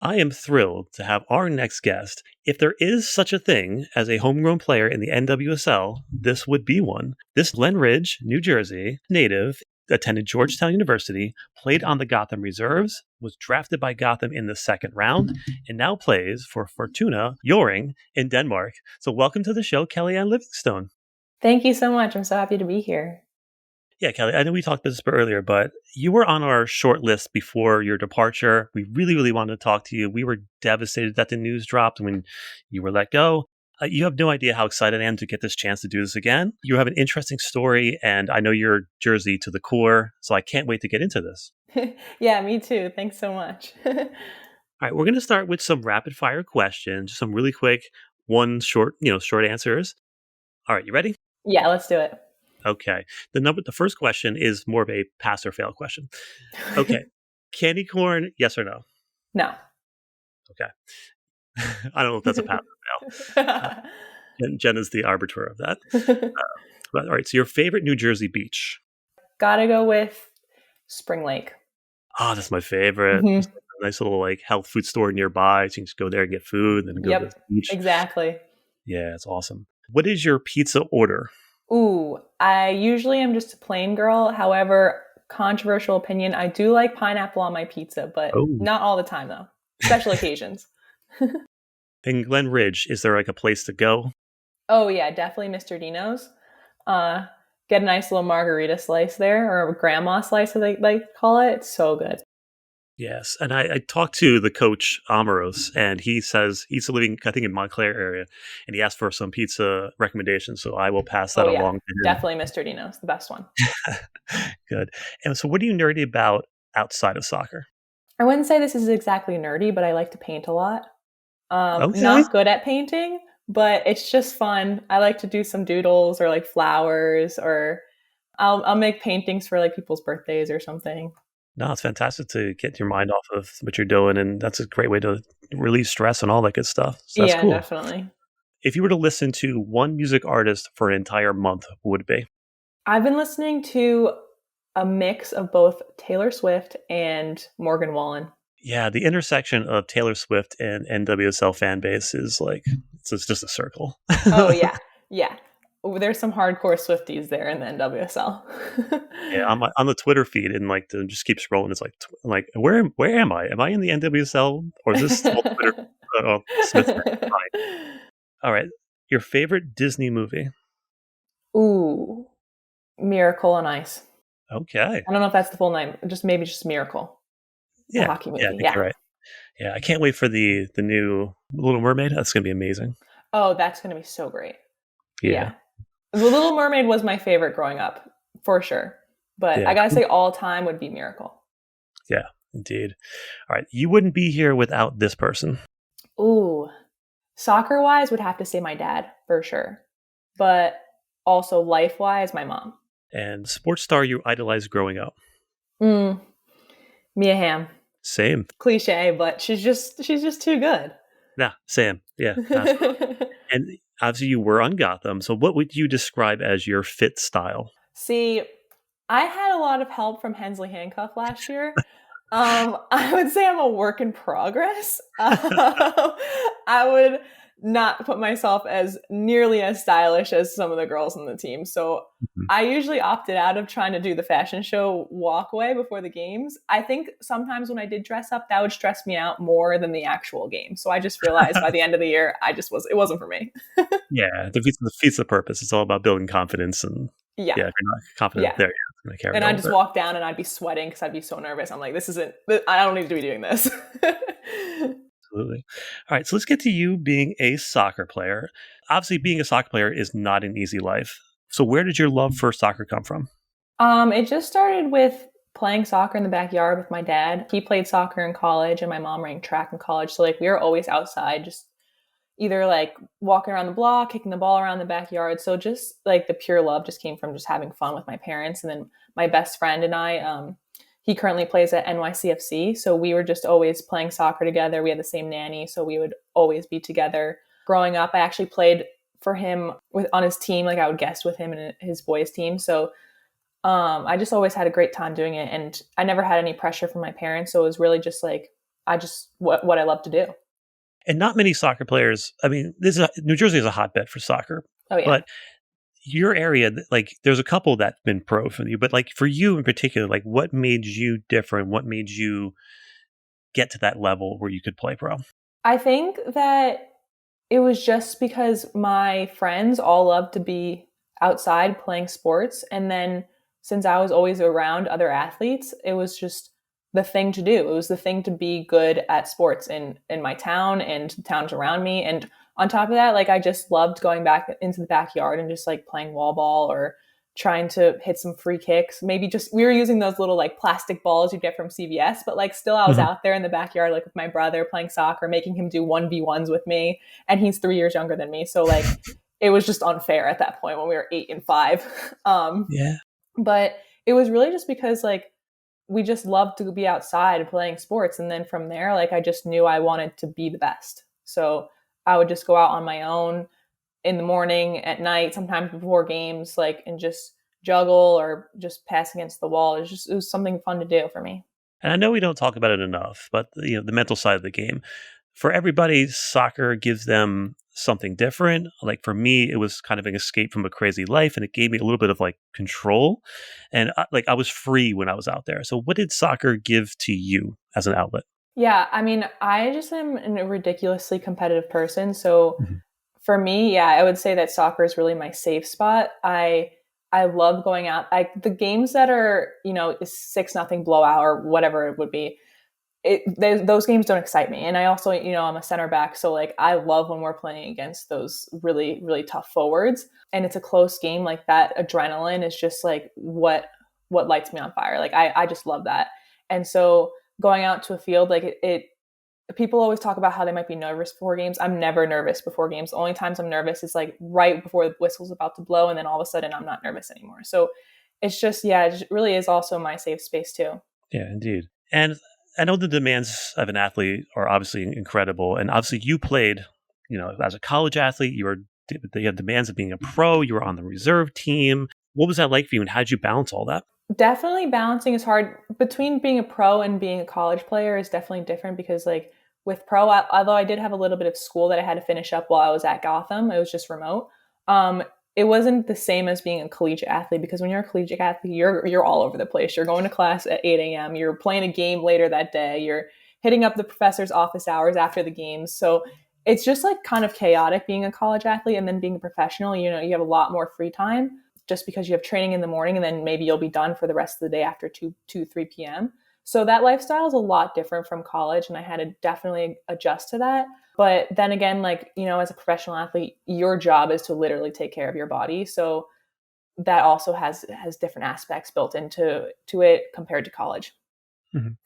I am thrilled to have our next guest. If there is such a thing as a homegrown player in the NWSL, this would be one. This Glen Ridge, New Jersey native attended Georgetown University, played on the Gotham reserves, was drafted by Gotham in the second round, and now plays for Fortuna Hjørring in Denmark. So welcome to the show, Kelly Ann Livingstone. Thank you so much. I'm so happy to be here. Yeah, Kelly, I know we talked about this earlier, but you were on our short list before your departure. We really, really wanted to talk to you. We were devastated that the news dropped when you were let go. You have no idea how excited I am to get this chance to do this again. You have an interesting story, and I know you're Jersey to the core, so I can't wait to get into this. Yeah, me too. Thanks so much. All right, we're going to start with some rapid fire questions, some really quick, one short answers. All right, you ready? Yeah, let's do it. Okay. The first question is more of a pass or fail question. Okay. Candy corn, yes or no? No. Okay. I don't know if that's a pass or fail. Jen is the arbiter of that. But, all right. So your favorite New Jersey beach? Gotta go with Spring Lake. Oh, that's my favorite. Mhm. A nice little health food store nearby. So you can just go there and get food and then go to the beach. Exactly. Yeah, it's awesome. What is your pizza order? Ooh, I usually am just a plain girl. However, controversial opinion, I do like pineapple on my pizza, but not all the time though. Special occasions. In Glen Ridge, is there a place to go? Oh yeah, definitely Mr. Dino's. Get a nice little margarita slice there, or a grandma slice, as they call it. It's so good. Yes, and I talked to the coach Amaros, and he says he's living, I think, in Montclair area, and he asked for some pizza recommendations, so I will pass that along to him. Definitely Mr. Dino's, the best one. Good. And so what are you nerdy about outside of soccer? I wouldn't say this is exactly nerdy, but I like to paint a lot. Okay. Not good at painting, but it's just fun. I like to do some doodles or flowers, or I'll make paintings for people's birthdays or something. No, it's fantastic to get your mind off of what you're doing, and that's a great way to release stress and all that good stuff. So that's cool. Definitely. If you were to listen to one music artist for an entire month, who would it be? I've been listening to a mix of both Taylor Swift and Morgan Wallen. Yeah, the intersection of Taylor Swift and NWSL fan base is it's just a circle. Oh, yeah. Yeah. There's some hardcore Swifties there in the NWSL. Yeah, on the Twitter feed, and to just keep scrolling, it's where am I? Am I in the NWSL, or is this all Twitter? Smith. All right, your favorite Disney movie? Ooh, Miracle on Ice. Okay. I don't know if that's the full name. Maybe just Miracle. Yeah, hockey movie. Yeah, I think you're right. Yeah, I can't wait for the new Little Mermaid. That's going to be amazing. Oh, that's going to be so great. Yeah. The Little Mermaid was my favorite growing up, for sure. But I got to say all time would be Miracle. Yeah, indeed. All right. You wouldn't be here without this person. Ooh. Soccer-wise, would have to say my dad, for sure. But also life-wise, my mom. And sports star you idolized growing up? Mia Hamm. Same. Cliche, but she's just too good. Yeah, Sam. Yeah. And obviously you were on Gotham. So what would you describe as your fit style? See, I had a lot of help from Hensley Handcuff last year. I would say I'm a work in progress. I would not put myself as nearly as stylish as some of the girls on the team. So I usually opted out of trying to do the fashion show walkway before the games. I think sometimes when I did dress up, that would stress me out more than the actual game. So I just realized by the end of the year, it wasn't for me. Yeah, it defeats the purpose. It's all about building confidence, and if you're not confident there, you're going to carry and I'd just walk down and I'd be sweating because I'd be so nervous. I'm like, I don't need to be doing this. Absolutely. All right, so let's get to you being a soccer player. Obviously, being a soccer player is not an easy life. So where did your love for soccer come from? It just started with playing soccer in the backyard with my dad. He played soccer in college and my mom ran track in college. So we were always outside, just either walking around the block, kicking the ball around the backyard. So just the pure love just came from just having fun with my parents. And then my best friend and I, he currently plays at NYCFC. So we were just always playing soccer together. We had the same nanny, so we would always be together. Growing up, I actually played for him on his team. I would guest with him and his boys team. So I just always had a great time doing it. And I never had any pressure from my parents. So it was really just I just what I love to do. And not many soccer players. I mean, New Jersey is a hotbed for soccer, Oh yeah. but your area, like, there's a couple that's been pro for you, but like for you in particular, like, what made you different? What made you get to that level where you could play pro? I think that it was just because my friends all loved to be outside playing sports. And then since I was always around other athletes, it was just the thing to do. It was the thing to be good at sports in my town and towns around me. And on top of that, like I just loved going back into the backyard and just like playing wall ball or trying to hit some free kicks. Maybe just we were using those little like plastic balls you get from CVS, but like still I was Mhm. out there in the backyard like with my brother playing soccer, making him do 1v1s with me, and he's 3 years younger than me. So like it was just unfair at that point when we were 8 and 5. Yeah. But it was really just because like we just loved to be outside playing sports, and then from there like I just knew I wanted to be the best. So I would just go out on my own in the morning, at night, sometimes before games, like, and just juggle or just pass against the wall. It was something fun to do for me. And I know we don't talk about it enough, but the mental side of the game. For everybody, soccer gives them something different. Like for me, it was kind of an escape from a crazy life, and it gave me a little bit of like control, and I was free when I was out there. So, what did soccer give to you as an outlet? Yeah, I mean, I just am a ridiculously competitive person. So Mhm. for me, yeah, I would say that soccer is really my safe spot. I love going out. Like the games that are, 6-0 blowout or whatever it would be. Those games don't excite me. And I also, I'm a center back. So like, I love when we're playing against those really, really tough forwards and it's a close game. Like that adrenaline is just like what lights me on fire. Like I just love that. And so going out to a field, like it people always talk about how they might be nervous before games. I'm never nervous before games. The only times I'm nervous is like right before the whistle's about to blow. And then all of a sudden I'm not nervous anymore. So it's just, yeah, it really is also my safe space too. Yeah, indeed. And I know the demands of an athlete are obviously incredible. And obviously, you played, as a college athlete, you had demands of being a pro. You were on the reserve team. What was that like for you, and how did you balance all that? Definitely balancing is hard between being a pro and being a college player is definitely different because like with pro, although I did have a little bit of school that I had to finish up while I was at Gotham, it was just remote. Um, it wasn't the same as being a collegiate athlete because when you're a collegiate athlete, you're all over the place. You're going to class at 8 a.m. You're playing a game later that day. You're hitting up the professor's office hours after the games. So it's just like kind of chaotic being a college athlete and then being a professional. You have a lot more free time just because you have training in the morning and then maybe you'll be done for the rest of the day after 3 p.m. So that lifestyle is a lot different from college and I had to definitely adjust to that. But then again, like, as a professional athlete, your job is to literally take care of your body. So that also has different aspects built into it compared to college. Mhm.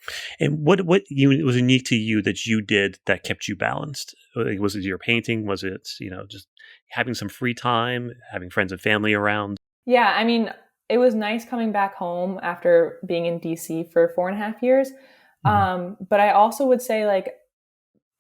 And what was unique to you that you did that kept you balanced? Like, was it your painting? Was it just having some free time, having friends and family around? Yeah, I mean, it was nice coming back home after being in DC for 4.5 years. Mhm. But I also would say, like,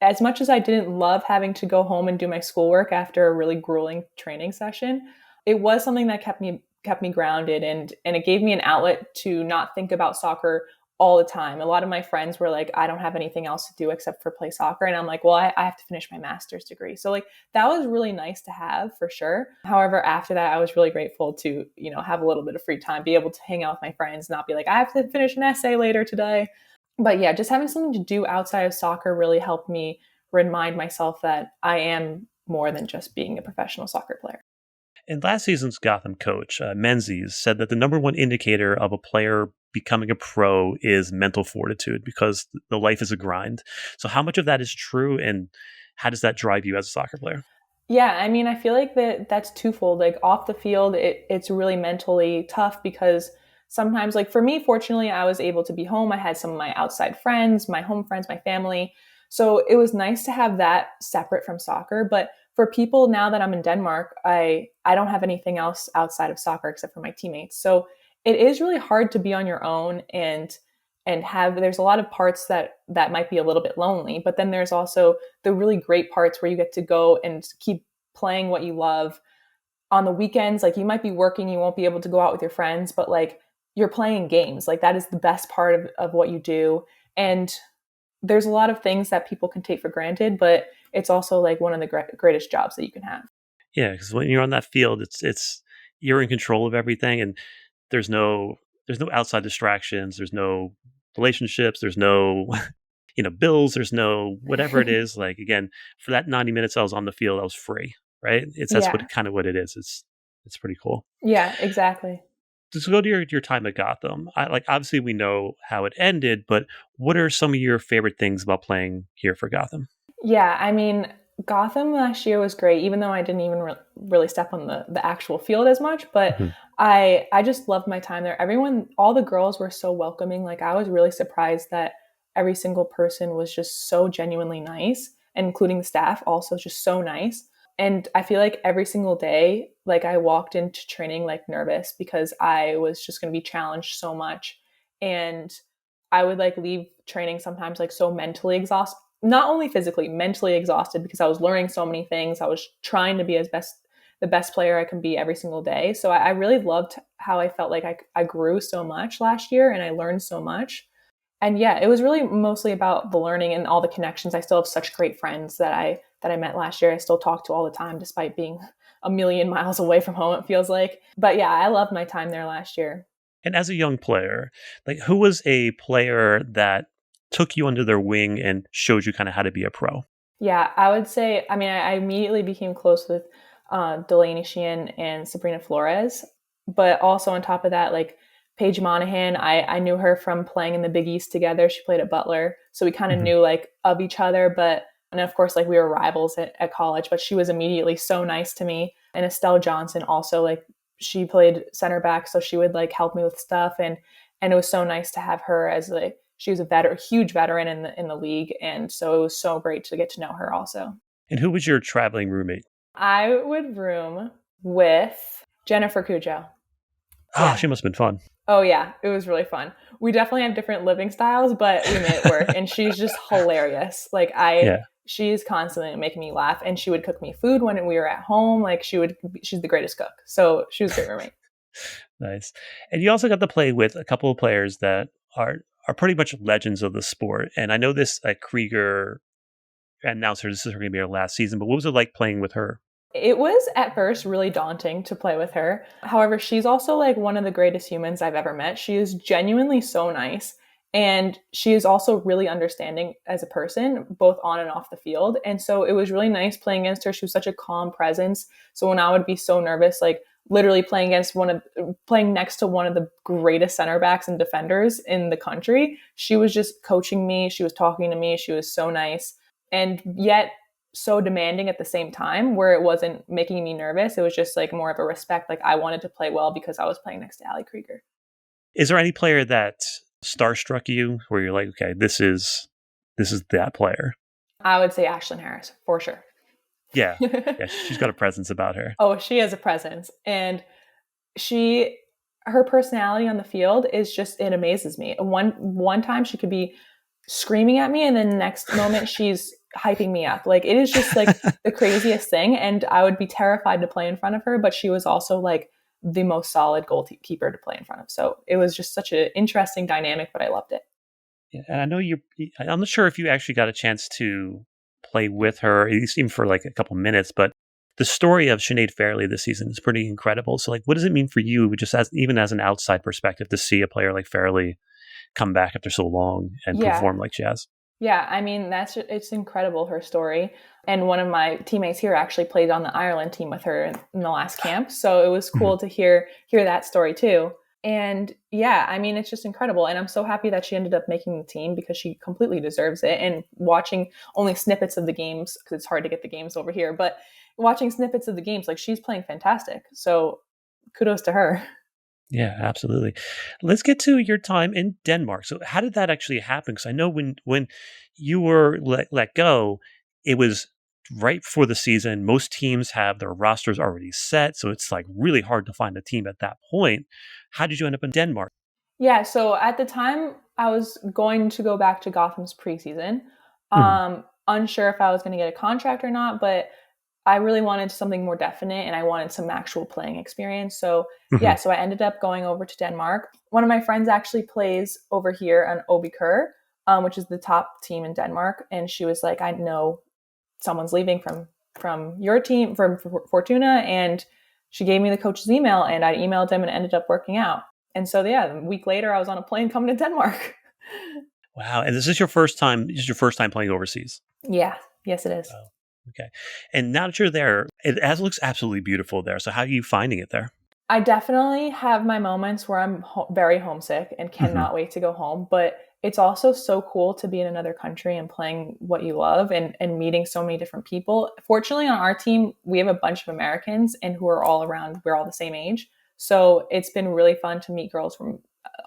as much as I didn't love having to go home and do my schoolwork after a really grueling training session, it was something that kept me grounded and it gave me an outlet to not think about soccer all the time. A lot of my friends were like, I don't have anything else to do except for play soccer. And I'm like, well, I have to finish my master's degree. So like that was really nice to have for sure. However, after that, I was really grateful to, have a little bit of free time, be able to hang out with my friends, not be like, I have to finish an essay later today. But yeah, just having something to do outside of soccer really helped me remind myself that I am more than just being a professional soccer player. And last season's Gotham coach, Menzies, said that the number one indicator of a player becoming a pro is mental fortitude because the life is a grind. So, how much of that is true, and how does that drive you as a soccer player? Yeah, I mean, I feel like that's twofold. Like off the field, it's really mentally tough because sometimes, like for me, fortunately, I was able to be home. I had some of my outside friends, my home friends, my family. So it was nice to have that separate from soccer. But for people now that I'm in Denmark, I don't have anything else outside of soccer except for my teammates. So it is really hard to be on your own and have there's a lot of parts that might be a little bit lonely, but then there's also the really great parts where you get to go and keep playing what you love on the weekends. Like you might be working, you won't be able to go out with your friends, but like you're playing games. Like that is the best part of what you do. And there's a lot of things that people can take for granted, but it's also like one of the greatest jobs that you can have. Yeah, because when you're on that field, it's you're in control of everything, and there's no outside distractions. There's no relationships. There's no bills. There's no whatever it is. Like again, for that 90 minutes I was on the field, I was free. Right? That's Yeah. what it is. It's pretty cool. Yeah, exactly. To go to your time at Gotham, obviously we know how it ended, but what are some of your favorite things about playing here for Gotham? Yeah, I mean, Gotham last year was great, even though I didn't even really step on the actual field as much. But Mhm. I just loved my time there. Everyone, all the girls were so welcoming. Like I was really surprised that every single person was just so genuinely nice, and including the staff, also just so nice. And I feel like every single day, like I walked into training like nervous because I was just going to be challenged so much, and I would like leave training sometimes like so mentally exhausted, not only physically, mentally exhausted because I was learning so many things. I was trying to be the best player I can be every single day. So I really loved how I felt like I grew so much last year and I learned so much. And yeah, it was really mostly about the learning and all the connections. I still have such great friends that I met last year. I still talk to all the time, despite being a million miles away from home, it feels like. But yeah, I loved my time there last year. And as a young player, like who was a player that took you under their wing and showed you kind of how to be a pro? Yeah, I would say, I mean, I immediately became close with Delaney Sheehan and Sabrina Flores. But also on top of that, like Paige Monahan, I knew her from playing in the Big East together. She played at Butler. So we kind of Mhm. knew like of each other. But, and of course, like we were rivals at college, but she was immediately so nice to me. And Estelle Johnson also, like she played center back. So she would like help me with stuff. And it was so nice to have her as like, she was a huge veteran in the league, and so it was so great to get to know her also. And who was your traveling roommate? I would room with Jennifer Cujo. Oh, Yeah. she must have been fun. Oh yeah, it was really fun. We definitely have different living styles, but we made it work. And she's just hilarious. Yeah, She's constantly making me laugh, and she would cook me food when we were at home. Like she's the greatest cook. So she was a great roommate. nice. And you also got to play with a couple of players that are pretty much legends of the sport. And I know this Krieger announced her this is going to be her last season, but what was it like playing with her? It was at first really daunting to play with her. However, she's also like one of the greatest humans I've ever met. She is genuinely so nice. And she is also really understanding as a person, both on and off the field. And so it was really nice playing against her. She was such a calm presence. So when I would be so nervous, like literally playing next to one of the greatest center backs and defenders in the country, she was just coaching me. She was talking to me. She was so nice. And yet so demanding at the same time, where it wasn't making me nervous. It was just like more of a respect. Like I wanted to play well because I was playing next to Ali Krieger. Is there any player that starstruck you where you're like, okay, this is that player? I would say Ashlyn Harris for sure. Yeah. Yeah, she's got a presence about her. Oh, she has a presence, and her personality on the field is just, it amazes me. One time she could be screaming at me, and then the next moment she's hyping me up. Like it is just like the craziest thing, and I would be terrified to play in front of her, but she was also like the most solid goalkeeper to play in front of. So it was just such an interesting dynamic, but I loved it. Yeah, and I know I'm not sure if you actually got a chance to play with her, at least even for like a couple minutes, but the story of Sinead Fairley this season is pretty incredible. So like, what does it mean for you, just even as an outside perspective, to see a player like Fairley come back after so long and Yeah. perform like she has? Yeah, I mean, it's incredible, her story. And one of my teammates here actually played on the Ireland team with her in the last camp. So it was cool to hear that story too. And yeah, I mean, it's just incredible. And I'm so happy that she ended up making the team because she completely deserves it. And watching only snippets of the games, because it's hard to get the games over here, but watching snippets of the games, like she's playing fantastic. So kudos to her. Yeah, absolutely. Let's get to your time in Denmark. So, how did that actually happen? Because I know when you were let go, it was right before the season. Most teams have their rosters already set, so it's like really hard to find a team at that point. How did you end up in Denmark? Yeah, so at the time I was going to go back to Gotham's preseason. Mhm. Unsure if I was going to get a contract or not, but I really wanted something more definite and I wanted some actual playing experience. So yeah, Mhm. so I ended up going over to Denmark. One of my friends actually plays over here on Obi Kur. which is the top team in Denmark. And she was like, I know someone's leaving from your team, from Fortuna. And she gave me the coach's email, and I emailed him and ended up working out. And so, yeah, a week later, I was on a plane coming to Denmark. Wow. And this is your first time playing overseas? Yeah. Yes, it is. Oh, okay. And now that you're there, looks absolutely beautiful there. So how are you finding it there? I definitely have my moments where I'm very homesick and cannot wait to go home. But it's also so cool to be in another country and playing what you love and meeting so many different people. Fortunately, on our team, we have a bunch of Americans and who are all around. We're all the same age. So it's been really fun to meet girls from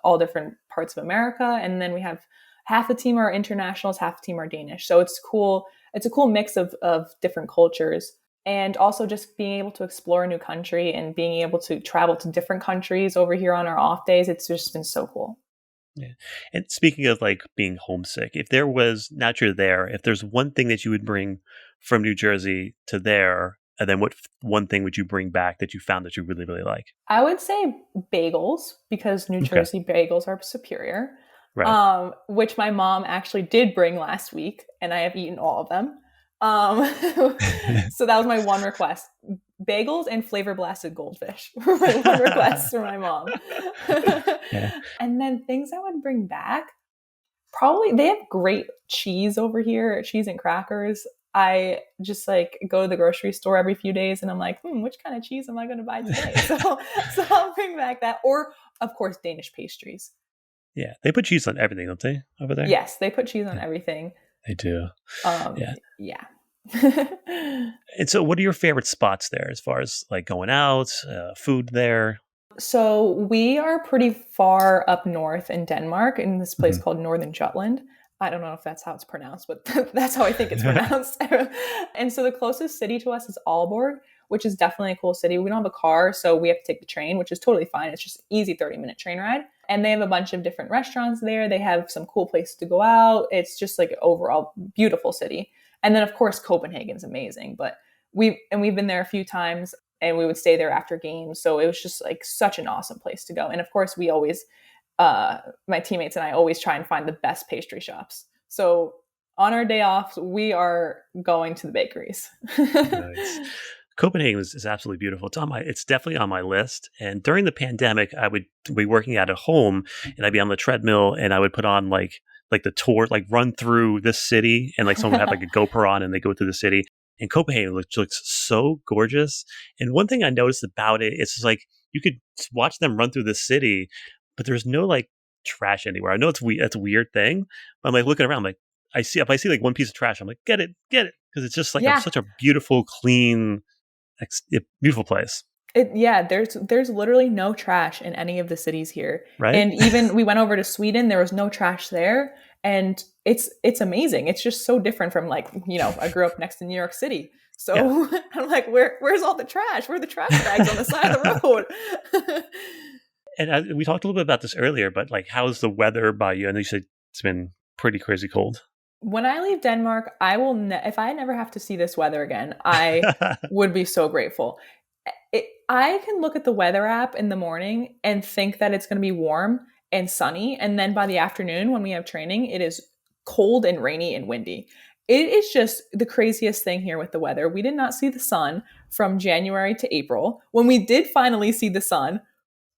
all different parts of America. And then we have half the team are internationals, half the team are Danish. So it's cool. It's a cool mix of different cultures. And also just being able to explore a new country and being able to travel to different countries over here on our off days. It's just been so cool. Yeah. And speaking of like being homesick, if you're there, if there's one thing that you would bring from New Jersey to there, and then what one thing would you bring back that you found that you really, really like? I would say bagels, because New Jersey bagels are superior, right. Which my mom actually did bring last week, and I have eaten all of them. So that was my one request: bagels and flavor blasted goldfish were my one request for my mom. Yeah. And then things I would bring back, probably they have great cheese over here, cheese and crackers. I just like go to the grocery store every few days and I'm like, which kind of cheese am I going to buy today? So I'll bring back that, or of course Danish pastries. Yeah, they put cheese on everything, don't they, over there? Yes, they put cheese on everything. They do. Yeah. And so what are your favorite spots there as far as like going out, food there? So we are pretty far up north in Denmark in this place called Northern Jutland. I don't know if that's how it's pronounced, but that's how I think it's pronounced. And so the closest city to us is Aalborg, which is definitely a cool city. We don't have a car, so we have to take the train, which is totally fine. It's just easy 30-minute train ride. And they have a bunch of different restaurants there. They have some cool places to go out. It's just like an overall beautiful city. And then of course Copenhagen's amazing, but we've been there a few times and we would stay there after games. So it was just like such an awesome place to go. And of course we always, my teammates and I always try and find the best pastry shops. So on our day off, we are going to the bakeries. Nice. Copenhagen is absolutely beautiful. It's definitely on my list. And during the pandemic, I would be working out at home and I'd be on the treadmill and I would put on like the tour, like run through this city, and like someone would have like a GoPro on and they go through the city. And Copenhagen looks so gorgeous. And one thing I noticed about it, it's just like you could watch them run through the city, but there's no like trash anywhere. I know it's a weird thing, but I'm like looking around, I'm like if I see like one piece of trash, I'm like get it, because it's just like such a beautiful, clean, beautiful place. There's literally no trash in any of the cities here. Right. And even we went over to Sweden, there was no trash there. And it's amazing. It's just so different from like, I grew up next to New York City. So I'm like, where's all the trash? Where are the trash bags on the side of the road? And we talked a little bit about this earlier, but like, how's the weather by you? I know you said it's been pretty crazy cold. When I leave Denmark, I will, if I never have to see this weather again, I would be so grateful. I can look at the weather app in the morning and think that it's going to be warm and sunny. And then by the afternoon, when we have training, it is cold and rainy and windy. It is just the craziest thing here with the weather. We did not see the sun from January to April. When we did finally see the sun,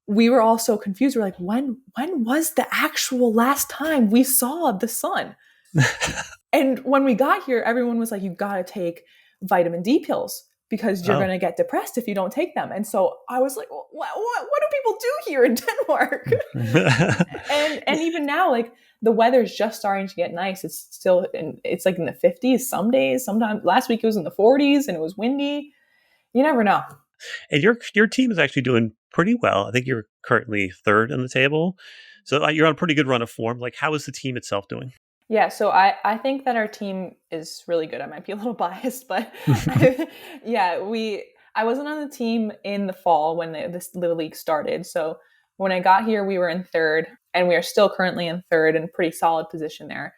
we were all so confused. We're like, when was the actual last time we saw the sun? And when we got here, everyone was like, you got to take vitamin D pills because you're going to get depressed if you don't take them. And so I was like, what do people do here in Denmark? and even now, like the weather's just starting to get nice. It's like in the 50s some days. Sometimes last week it was in the 40s and it was windy. You never know. And your team is actually doing pretty well. I think you're currently third on the table. So you're on a pretty good run of form. Like, how is the team itself doing? Yeah, so I think that our team is really good. I might be a little biased, but I wasn't on the team in the fall when the league started. So when I got here, we were in third, and we are still currently in third and pretty solid position there.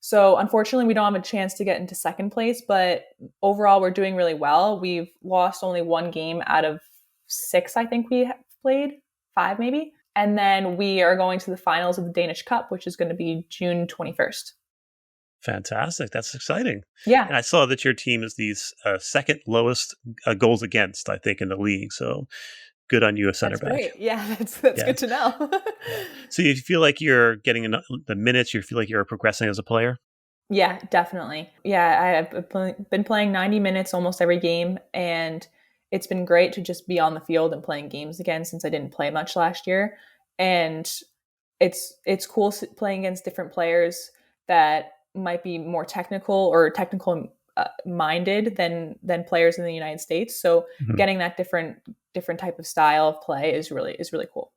So unfortunately, we don't have a chance to get into second place, but overall, we're doing really well. We've lost only one game out of 6, I think we played, 5 maybe. And then we are going to the finals of the Danish Cup, which is going to be June 21st. Fantastic. That's exciting. Yeah. And I saw that your team is the second lowest goals against, I think, in the league. So good on you, a center That's back. great. Yeah, that's good to know. So you feel like you're getting the minutes, you feel like you're progressing as a player? Yeah, definitely. Yeah, I've been playing 90 minutes almost every game, and it's been great to just be on the field and playing games again since I didn't play much last year. And it's cool playing against different players that might be more technical minded than players in the United States. So getting that different type of style of play is really cool.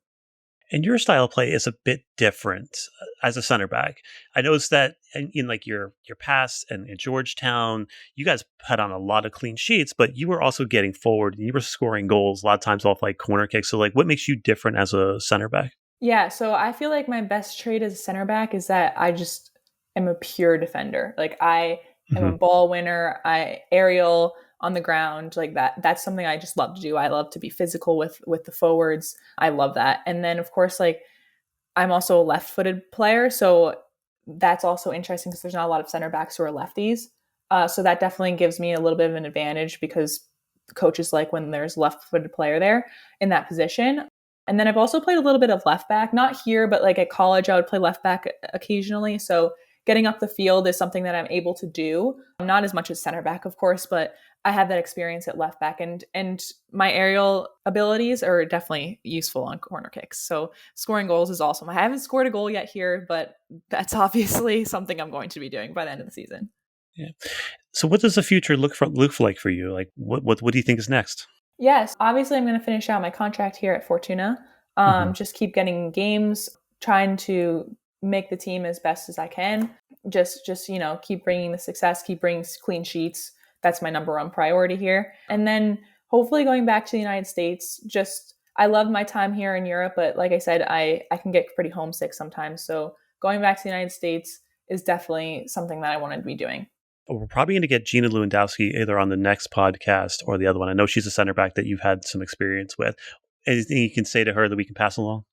And your style of play is a bit different as a center back. I noticed that in like your past and in Georgetown, you guys had on a lot of clean sheets, but you were also getting forward and you were scoring goals a lot of times off like corner kicks. So like, what makes you different as a center back? Yeah, so I feel like my best trait as a center back is that I just am a pure defender. Like I am a ball winner, I aerial on the ground, like that's something I just love to do. I love to be physical with the forwards. I love that. And then of course like I'm also a left-footed player, so that's also interesting because there's not a lot of center backs who are lefties. So that definitely gives me a little bit of an advantage because coaches like when there's left-footed player there in that position. And then I've also played a little bit of left back, not here, but like at college, I would play left back occasionally. So getting up the field is something that I'm able to do. Not as much as center back, of course, but I have that experience at left back, and my aerial abilities are definitely useful on corner kicks. So scoring goals is awesome. I haven't scored a goal yet here, but that's obviously something I'm going to be doing by the end of the season. Yeah. So what does the future look like for you? Like what do you think is next? Yes, obviously I'm going to finish out my contract here at Fortuna. Just keep getting games, trying to make the team as best as I can. Just keep bringing the success, keep bringing clean sheets. That's my number one priority here. And then hopefully going back to the United States. I love my time here in Europe, but like I said, I can get pretty homesick sometimes. So going back to the United States is definitely something that I wanted to be doing. We're probably going to get Gina Lewandowski either on the next podcast or the other one. I know she's a center back that you've had some experience with. Anything you can say to her that we can pass along?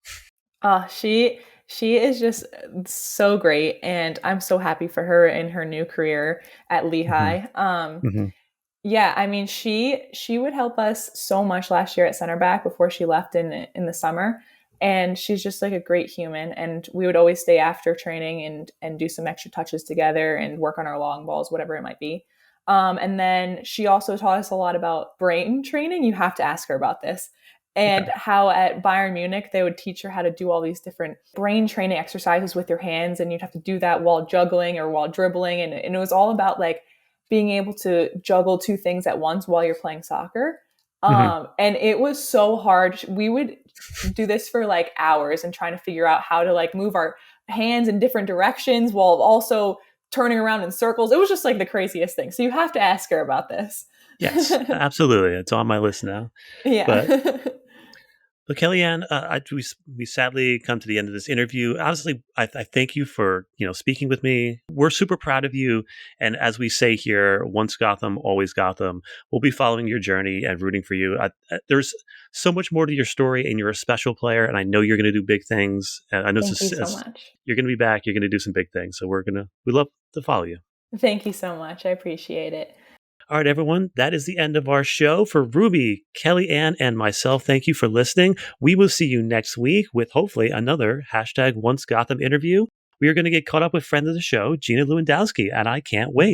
She is just so great, and I'm so happy for her in her new career at Lehigh. Yeah, I mean, she would help us so much last year at center back before she left in the summer. And she's just like a great human. And we would always stay after training and do some extra touches together and work on our long balls, whatever it might be. And then she also taught us a lot about brain training. You have to ask her about this. And how at Bayern Munich, they would teach her how to do all these different brain training exercises with your hands. And you'd have to do that while juggling or while dribbling. And it was all about like being able to juggle two things at once while you're playing soccer. And it was so hard. We would do this for like hours and trying to figure out how to like move our hands in different directions while also turning around in circles. It was just like the craziest thing. So you have to ask her about this. Yes, absolutely. It's on my list now. Yeah. But Kelly Ann, we sadly come to the end of this interview. Honestly, I thank you for speaking with me. We're super proud of you, and as we say here, once Gotham, always Gotham. We'll be following your journey and rooting for you. There's so much more to your story, and you're a special player, and I know you're going to do big things. And I know Thank you so much. You're going to be back. You're going to do some big things. So we love to follow you. Thank you so much. I appreciate it. All right, everyone, that is the end of our show. For Ruby, Kelly Ann, and myself, thank you for listening. We will see you next week with hopefully another #OnceGotham interview. We are going to get caught up with friend of the show, Gina Lewandowski, and I can't wait.